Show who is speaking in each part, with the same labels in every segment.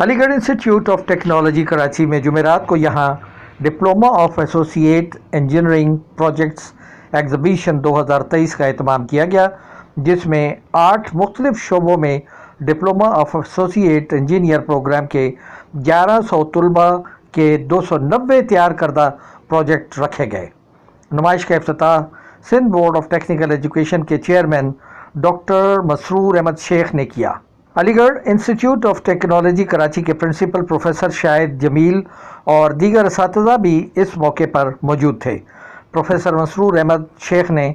Speaker 1: Aligarh institute of technology Karachi में जुमेरात को यहाँ diploma of associate engineering projects exhibition 2023 का एहतमाम किया गया, जिसमें 8 मुख्तलिफ शोबों में diploma of associate engineer program के 1100 तलबा के 290 तैयार करदा प्रोजेक्ट रखे गए। नुमाइश का इफ्तिताह Sindh board of technical education के चेयरमैन डॉक्टर मसरूर अहमद शेख ने किया। Aligarh institute of technology Karachi के प्रिंसिपल प्रोफेसर शाहिद जमील और दीगर असातिज़ा भी इस मौके पर मौजूद थे। प्रोफेसर मसरूर अहमद शेख ने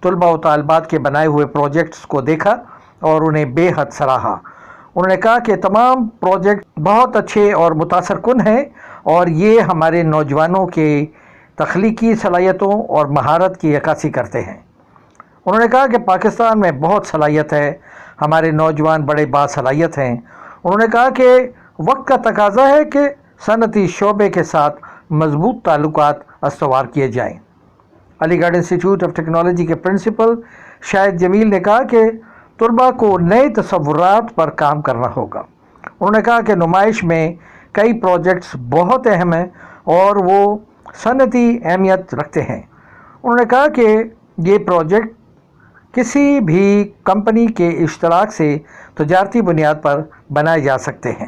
Speaker 1: तलबा व तालिबात के बनाए हुए प्रोजेक्ट्स को देखा और उन्हें बेहद सराहा। उन्होंने कहा कि तमाम प्रोजेक्ट बहुत अच्छे और मुतासरकुन हैं और ये हमारे नौजवानों के तख्लीकी सलाहियतों और महारत की अक्कासी करते हैं। उन्होंने कहा कि पाकिस्तान में बहुत सलाहियत है, हमारे नौजवान बड़े बासलाहियत हैं। उन्होंने कहा कि वक्त का तकाजा है कि सनती शोबे के साथ मजबूत ताल्लुकात अस्तवार किए जाएं। अलीगढ़ इंस्टीट्यूट ऑफ टेक्नोलॉजी के प्रिंसिपल शाहिद जमील ने कहा कि तलबा को नए तसव्वुरात पर काम करना होगा। उन्होंने कहा कि नुमाइश में कई प्रोजेक्ट्स बहुत अहम हैं और वो सनती अहमियत रखते हैं। उन्होंने कहा कि ये प्रोजेक्ट किसी भी कंपनी के इश्तराक से तजारती बुनियाद पर बनाए जा सकते हैं।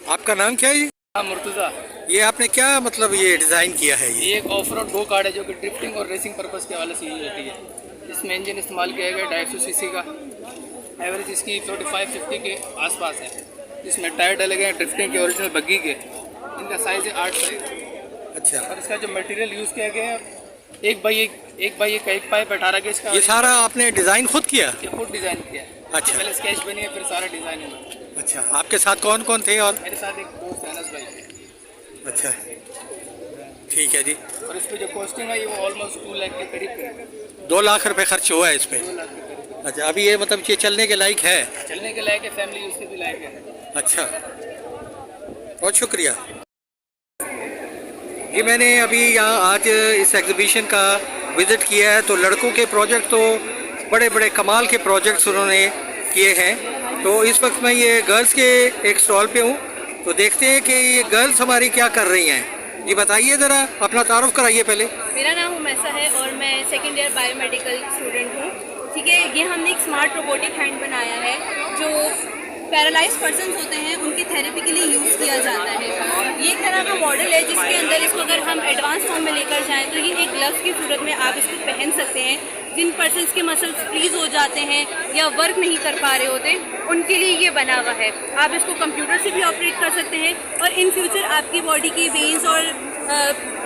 Speaker 2: आपका नाम क्या है?
Speaker 3: हाँ, मुर्तज़ा।
Speaker 2: ये आपने क्या मतलब ये डिज़ाइन किया है?
Speaker 3: ये एक ऑफ रोड गो कार्ड है जो कि ड्रिफ्टिंग और रेसिंग पर्पज़ के हवाले से यूज होती है। इसमें इंजन इस्तेमाल किया गया 250 सीसी का, एवरेज इसकी 45-50 के आसपास है। इसमें टायर डाले गए हैं ड्रिफ्टिंग के ओरिजिनल बग्गी के, इनका साइज़ है 8 साइज।
Speaker 2: अच्छा।
Speaker 3: और इसका जो मटेरियल यूज़ किया गया है एक बाई एक पाइप 18 गेज का।
Speaker 2: ये सारा आपने डिज़ाइन खुद किया?
Speaker 3: ये खुद डिज़ाइन किया।
Speaker 2: अच्छा।
Speaker 3: पहले स्केच बनी है, फिर सारा डिज़ाइन हुआ।
Speaker 2: अच्छा, आपके साथ कौन कौन थे? और
Speaker 3: मेरे साथ एक दोस्त है अनस भाई।
Speaker 2: अच्छा, ठीक है जी।
Speaker 3: और इस पर जो कॉस्टिंग है ये वो ऑलमोस्ट 2 लाख के करीब
Speaker 2: 2 लाख रुपए खर्च हुआ है इस पर?
Speaker 3: 2 लाख के करीब।
Speaker 2: अच्छा, अभी ये मतलब ये चलने के लायक है?
Speaker 3: चलने के लायक है, फैमिली यूज़ के भी लायक है।
Speaker 2: अच्छा, बहुत शुक्रिया जी। मैंने अभी यहाँ आज इस एग्जीबिशन का विज़िट किया है, तो लड़कों के प्रोजेक्ट तो बड़े बड़े कमाल के प्रोजेक्ट्स उन्होंने किए हैं। तो इस वक्त मैं ये गर्ल्स के एक स्टॉल पे हूँ, तो देखते हैं कि ये गर्ल्स हमारी क्या कर रही हैं। ये बताइए ज़रा, अपना तारुफ कराइए पहले।
Speaker 4: मेरा नाम उमैसा है और मैं सेकेंड ईयर बायोमेडिकल स्टूडेंट हूँ। ठीक है, ये हमने एक स्मार्ट रोबोटिक हैंड बनाया है जो पैरालाइज पर्सन्स होते हैं उनकी थेरेपी के लिए यूज़ किया जाता है। ये एक तरह का मॉडल है जिसके अंदर इसको अगर हम एडवांस फॉर्म में लेकर जाएं तो ये एक ग्लव्स की सूरत में आप इसको पहन सकते हैं। जिन पर्सन्स के मसल्स फ्रीज हो जाते हैं या वर्क नहीं कर पा रहे होते उनके लिए ये बना हुआ है। आप इसको कंप्यूटर से भी ऑपरेट कर सकते हैं और इन फ्यूचर आपकी बॉडी की वेन्स और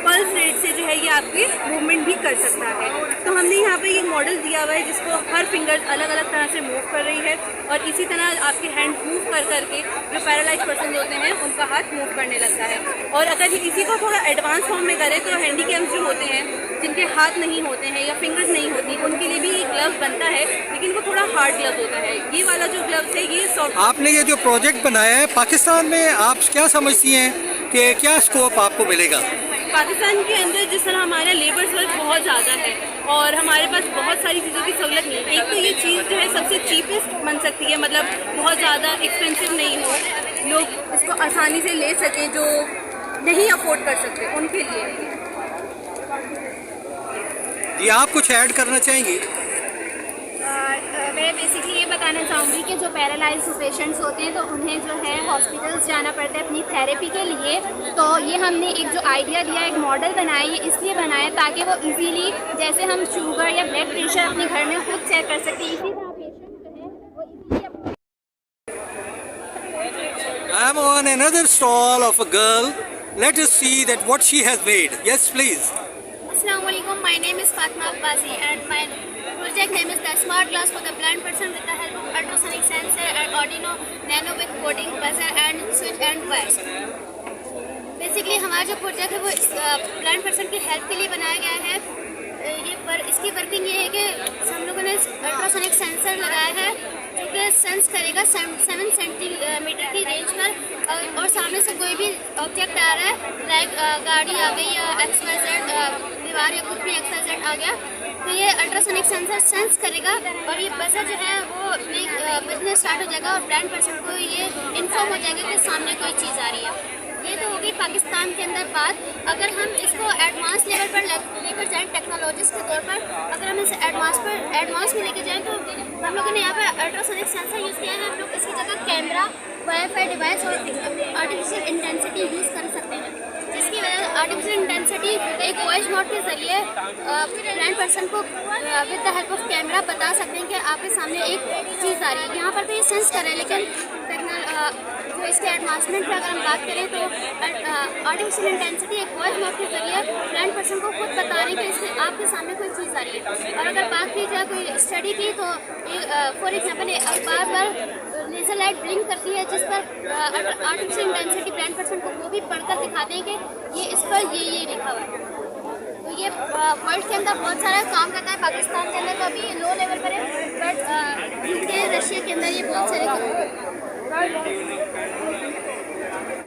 Speaker 4: पल्स रेट से जो है ये आपकी मूवमेंट भी कर सकता है। तो हमने यहाँ पे ये मॉडल दिया हुआ है जिसको हर फिंगर्स अलग अलग तरह से मूव कर रही है और इसी तरह आपके हैंड मूव कर करके जो पैरालाइज पर्सन होते हैं उनका हाथ मूव करने लगता है। और अगर इसी को थोड़ा एडवांस फॉर्म में करें तो हैंडीकैप्स जो होते हैं जिनके हाथ नहीं होते हैं या फिंगर्स नहीं होती उनके लिए भी ग्लव्स बनता है, लेकिन वो थोड़ा हार्ड ग्लव्स होता है। ये वाला जो ग्लव्स है ये सॉफ्ट।
Speaker 2: आपने ये जो प्रोजेक्ट बनाया है पाकिस्तान में, आप क्या समझती हैं कि क्या स्कोप आपको मिलेगा?
Speaker 4: पाकिस्तान के अंदर जिस तरह हमारा लेबर वर्क बहुत ज़्यादा है और हमारे पास बहुत सारी चीज़ों की सहूलत नहीं है। एक तो ये चीज़ जो है सबसे चीपेस्ट बन सकती है, मतलब बहुत ज़्यादा एक्सपेंसिव नहीं हो, लोग इसको आसानी से ले सकें जो नहीं अफोर्ड कर सकते उनके लिए।
Speaker 2: जी, आप कुछ ऐड करना चाहेंगी?
Speaker 5: मैं बेसिकली ये बताना चाहूँगी कि जो पैरालाइज पेशेंट्स होते हैं तो उन्हें जो है हॉस्पिटल्स जाना पड़ता है अपनी थेरेपी के लिए। तो ये हमने एक जो आइडिया दिया, एक मॉडल बनाया, ये इसलिए बनाया ताकि वो इजीली, जैसे हम शुगर या ब्लड प्रेशर अपने घर में खुद चेक कर सकते हैं, इसी तरह पेशेंट जो है वो easily.
Speaker 2: I am on another stall of a girl. Let us see that what she has made. Yes, please.
Speaker 5: Assalamualaikum. My name is Fatma Abbasi and my project name is the Smart Glass for the Blind Person with the help of ultrasonic sensor and Arduino Nano with coding buzzer and switch and wires. Basically हमारा जो project है वो blind person की help के लिए बनाया गया है। इसकी वर्किंग ये है कि हम लोगों ने अल्ट्रासोनिक सेंसर लगाया है जो कि सेंस करेगा 7 सेंटीमीटर की रेंज पर, और सामने से कोई भी ऑब्जेक्ट आ रहा है, लाइक गाड़ी आ गई या XYZ दीवार या कुछ भी XYZ आ गया, तो ये अल्ट्रासोनिक सेंसर सेंस करेगा और ये बजर जो है वो बजने स्टार्ट हो जाएगा और ब्लाइंड पर्सन को ये इन्फॉर्म हो जाएगा कि सामने कोई चीज़ आ रही है। ये तो होगी पाकिस्तान के अंदर बात। अगर हम इसको एडवांस लेवल पर लेकर जाएँ टेक्नोलॉजीज़ के तौर पर, अगर हम इसे एडवांस में लेकर जाएँ तो हम लोगों ने यहाँ पर अल्ट्रासोनिक सेंसर यूज़ किया है। हम लोग इसकी जगह कैमरा, वाईफाई डिवाइस और आर्टिफिशियल इंटेंसिटी यूज़ कर सकते हैं, जिसकी वजह से आर्टिफिशियल इंटेंसिटी एक वॉइस नोट के ज़रिए ब्लाइंड पर्सन को with the help of camera बता सकते हैं कि आपके सामने एक चीज़ आ रही है। यहाँ पर तो ये सेंस कर रहे हैं, लेकिन जो इसके एडवांसमेंट की अगर हम बात करें तो आर्टिफिशियल इंटेंसिटी एक वॉइस नोट के जरिए ब्लाइंड पर्सन को खुद बता रही है कि इससे आपके सामने कोई चीज़ आ रही है। और अगर बात की जाए कोई स्टडी की तो फॉर एग्जांपल अखबार पर लेज़र लाइट ब्लिंक करती है जिस पर आर्टिफिशियल इंटेंसिटी ब्लाइंड पर्सन को वो भी पढ़कर दिखाते हैं कि ये इस पर ये लिखा हुआ है। तो ये वर्ल्ड के अंदर बहुत सारा काम करता है। पाकिस्तान के अंदर तो अभी लो लेवल पर है, बट रशिया के अंदर ये बहुत सारे